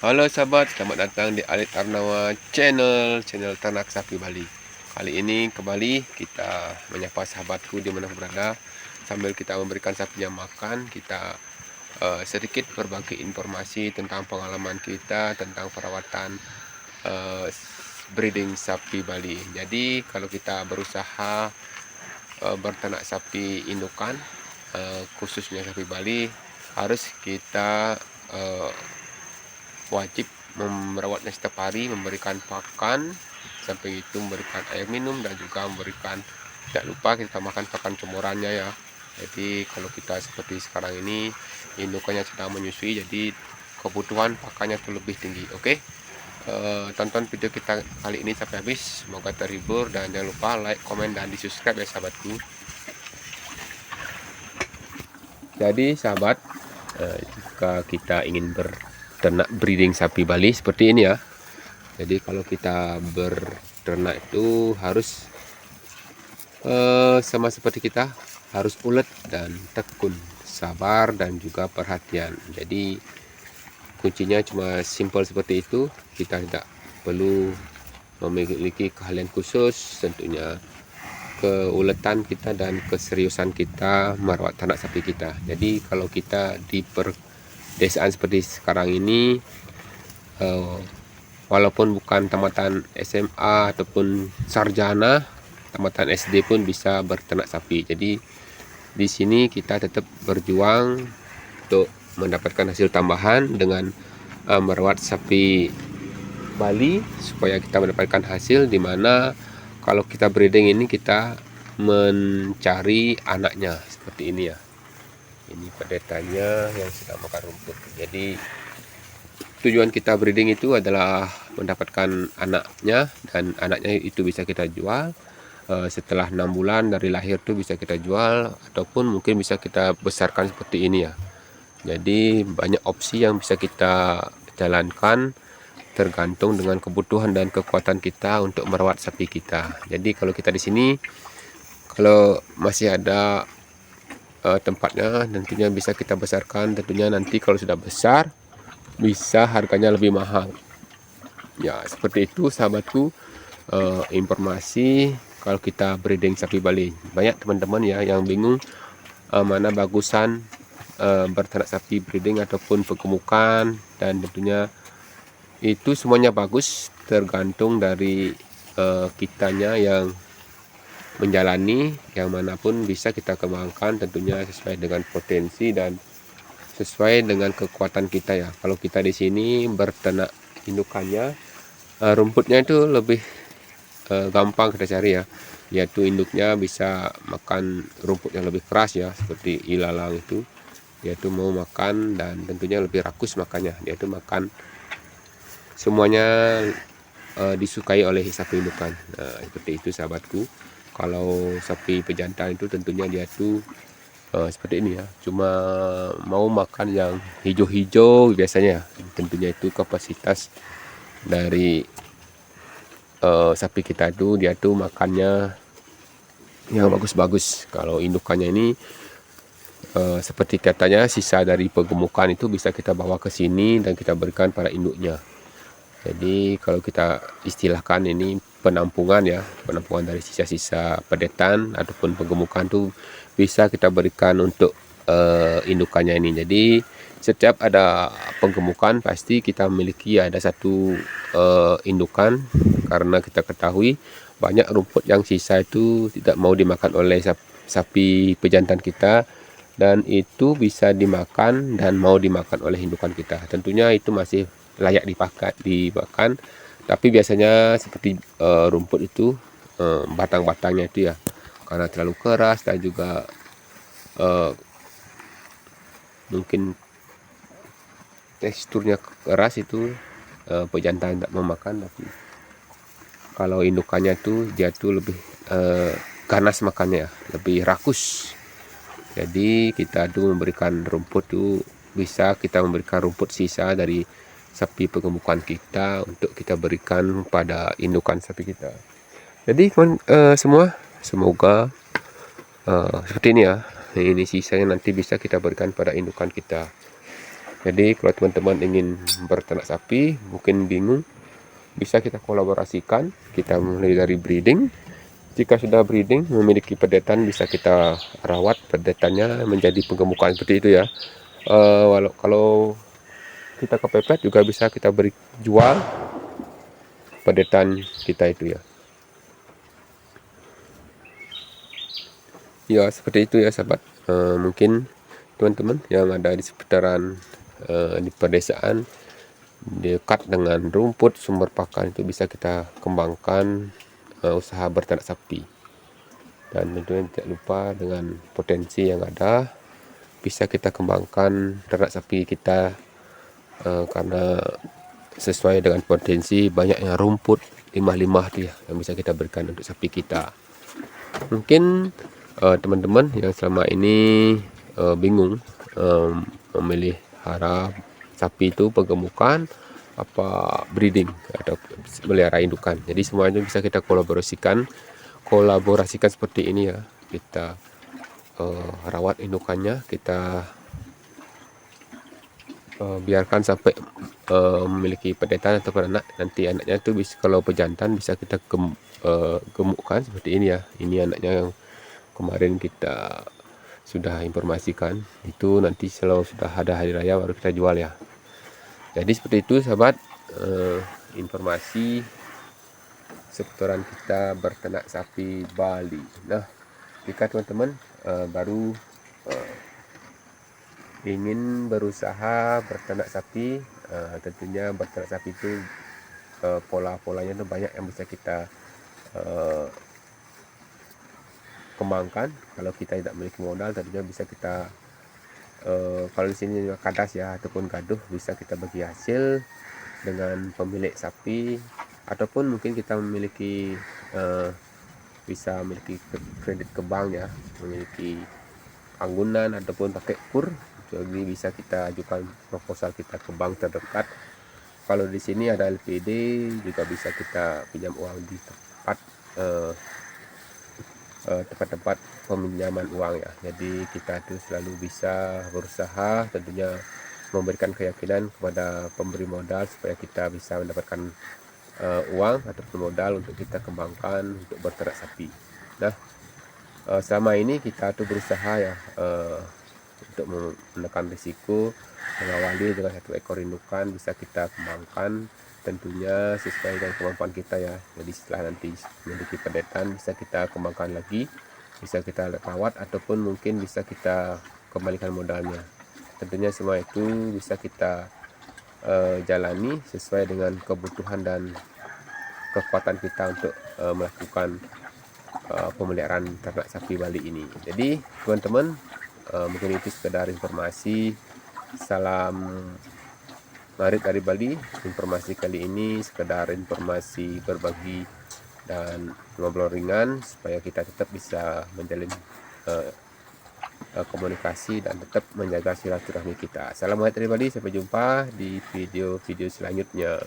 Halo sahabat, selamat datang di Alit Arnawa channel ternak sapi Bali. Kali ini kembali kita menyapa sahabatku di mana berada. Sambil kita memberikan sapinya makan, kita sedikit berbagi informasi tentang pengalaman kita tentang perawatan eh, breeding sapi Bali. Jadi kalau kita berusaha berternak sapi indukan, khususnya sapi Bali, harus kita eh, wajib merawatnya setiap hari, memberikan pakan, sampai itu memberikan air minum dan juga memberikan, tidak lupa kita makan pakan comorannya ya. Jadi kalau kita seperti sekarang ini indukannya sedang menyusui, jadi kebutuhan pakannya itu lebih tinggi. Oke, tonton video kita kali ini sampai habis, semoga terhibur dan jangan lupa like, komen, dan di subscribe ya sahabatku. Jadi sahabat, jika kita ingin berternak breeding sapi Bali seperti ini ya, jadi kalau kita berternak itu harus sama seperti kita, harus ulet dan tekun, sabar dan juga perhatian. Jadi kuncinya cuma simpel seperti itu. Kita tidak perlu memiliki keahlian khusus, tentunya keuletan kita dan keseriusan kita merawat ternak sapi kita. Jadi kalau kita di perdesaan seperti sekarang ini, walaupun bukan tamatan SMA ataupun sarjana, tamatan SD pun bisa berternak sapi. Jadi di sini kita tetap berjuang untuk mendapatkan hasil tambahan dengan merawat sapi Bali supaya kita mendapatkan hasil, dimana kalau kita breeding ini kita mencari anaknya seperti ini ya. Ini pedetannya yang sedang makan rumput. Jadi tujuan kita breeding itu adalah mendapatkan anaknya, dan anaknya itu bisa kita jual setelah 6 bulan dari lahir tuh bisa kita jual, ataupun mungkin bisa kita besarkan seperti ini ya. Jadi banyak opsi yang bisa kita jalankan tergantung dengan kebutuhan dan kekuatan kita untuk merawat sapi kita. Jadi kalau kita di sini, kalau masih ada tempatnya, tentunya bisa kita besarkan. Tentunya nanti kalau sudah besar bisa harganya lebih mahal ya. Seperti itu sahabatku, informasi kalau kita breeding sapi Bali. Banyak teman-teman ya yang bingung mana bagusan berternak sapi breeding ataupun penggemukan, dan tentunya itu semuanya bagus tergantung dari kitanya yang menjalani. Yang manapun bisa kita kembangkan, tentunya sesuai dengan potensi dan sesuai dengan kekuatan kita ya. Kalau kita di sini berternak indukannya, rumputnya itu lebih gampang kita cari ya, yaitu induknya bisa makan rumput yang lebih keras ya, seperti ilalang itu, yaitu mau makan dan tentunya lebih rakus makannya, yaitu makan semuanya disukai oleh sapi indukan. Nah, seperti itu sahabatku. Kalau sapi pejantan itu tentunya dia tuh seperti ini ya, cuma mau makan yang hijau-hijau biasanya. Tentunya itu kapasitas dari sapi kita itu, dia tuh makannya yang bagus-bagus. Kalau indukannya ini seperti katanya sisa dari penggemukan itu bisa kita bawa ke sini dan kita berikan pada induknya. Jadi kalau kita istilahkan ini penampungan ya, penampungan dari sisa-sisa pedetan ataupun penggemukan tuh bisa kita berikan untuk indukannya ini. Jadi setiap ada penggemukan pasti kita memiliki ada satu indukan, karena kita ketahui banyak rumput yang sisa itu tidak mau dimakan oleh sapi pejantan kita, dan itu bisa dimakan dan mau dimakan oleh indukan kita. Tentunya itu masih layak dimakan, tapi biasanya seperti rumput itu, batang-batangnya itu ya, karena terlalu keras dan juga mungkin teksturnya keras itu, pejantan tidak memakan. Tapi kalau indukannya tuh dia tuh lebih ganas makannya, lebih rakus. Jadi kita tuh memberikan rumput tuh bisa kita memberikan rumput sisa dari sapi penggemukan kita untuk kita berikan pada indukan sapi kita. Jadi semua, semoga seperti ini ya. Ini sisanya nanti bisa kita berikan pada indukan kita. Jadi kalau teman-teman ingin berternak sapi, mungkin bingung, bisa kita kolaborasikan. Kita mulai dari breeding. Jika sudah breeding, memiliki pedetan, bisa kita rawat pedetannya menjadi penggemukan seperti itu ya. Kalau kita kepepet juga bisa kita beri jual pedetan kita itu ya. Ya seperti itu ya sahabat. Mungkin teman-teman yang ada di seputaran di pedesaan dekat dengan rumput sumber pakan itu bisa kita kembangkan usaha berternak sapi. Dan tentunya tidak lupa dengan potensi yang ada, bisa kita kembangkan ternak sapi kita karena sesuai dengan potensi banyaknya rumput limbah-limbah dia yang bisa kita berikan untuk sapi kita. Mungkin teman-teman yang selama ini bingung memelihara sapi itu penggemukan apa breeding atau melihara indukan. Jadi semuanya bisa kita kolaborasikan seperti ini ya. Kita rawat indukannya, kita biarkan sampai memiliki pedetan atau anak. Nanti anaknya itu bisa, kalau pejantan bisa kita gemukkan seperti ini ya. Ini anaknya yang kemarin kita sudah informasikan, itu nanti kalau sudah ada hari raya baru kita jual ya. Jadi seperti itu sahabat, informasi seputaran kita berternak sapi Bali. Nah, jika teman-teman baru ingin berusaha berternak sapi, tentunya berternak sapi itu pola-polanya itu banyak yang bisa kita kembangkan. Kalau kita tidak memiliki modal, tentunya bisa kita kalau di sini kadas ya ataupun gaduh, bisa kita bagi hasil dengan pemilik sapi, ataupun mungkin kita memiliki bisa memiliki kredit ke bank ya, memiliki anggunan ataupun pakai kur. Jadi bisa kita ajukan proposal kita ke bank terdekat. Kalau di sini ada LPD, juga bisa kita pinjam uang di tempat-tempat peminjaman uang ya. Jadi kita itu selalu bisa berusaha, tentunya memberikan keyakinan kepada pemberi modal supaya kita bisa mendapatkan uang ataupun modal untuk kita kembangkan untuk berternak sapi. Nah, selama ini kita tuh berusaha ya untuk menekan risiko, mengawali dengan satu ekor indukan bisa kita kembangkan, tentunya sesuai dengan kemampuan kita ya. Jadi setelah nanti memiliki pedetan, bisa kita kembangkan lagi, bisa kita rawat, ataupun mungkin bisa kita kembalikan modalnya. Tentunya semua itu bisa kita jalani sesuai dengan kebutuhan dan kekuatan kita untuk melakukan pemeliharaan ternak sapi Bali ini. Jadi teman-teman, mungkin itu sekedar informasi. Salam Marit dari Bali. Informasi kali ini sekedar informasi berbagi dan ngobrol ringan supaya kita tetap bisa menjalin komunikasi dan tetap menjaga silaturahmi kita. Salam Marit dari Bali. Sampai jumpa di video-video selanjutnya.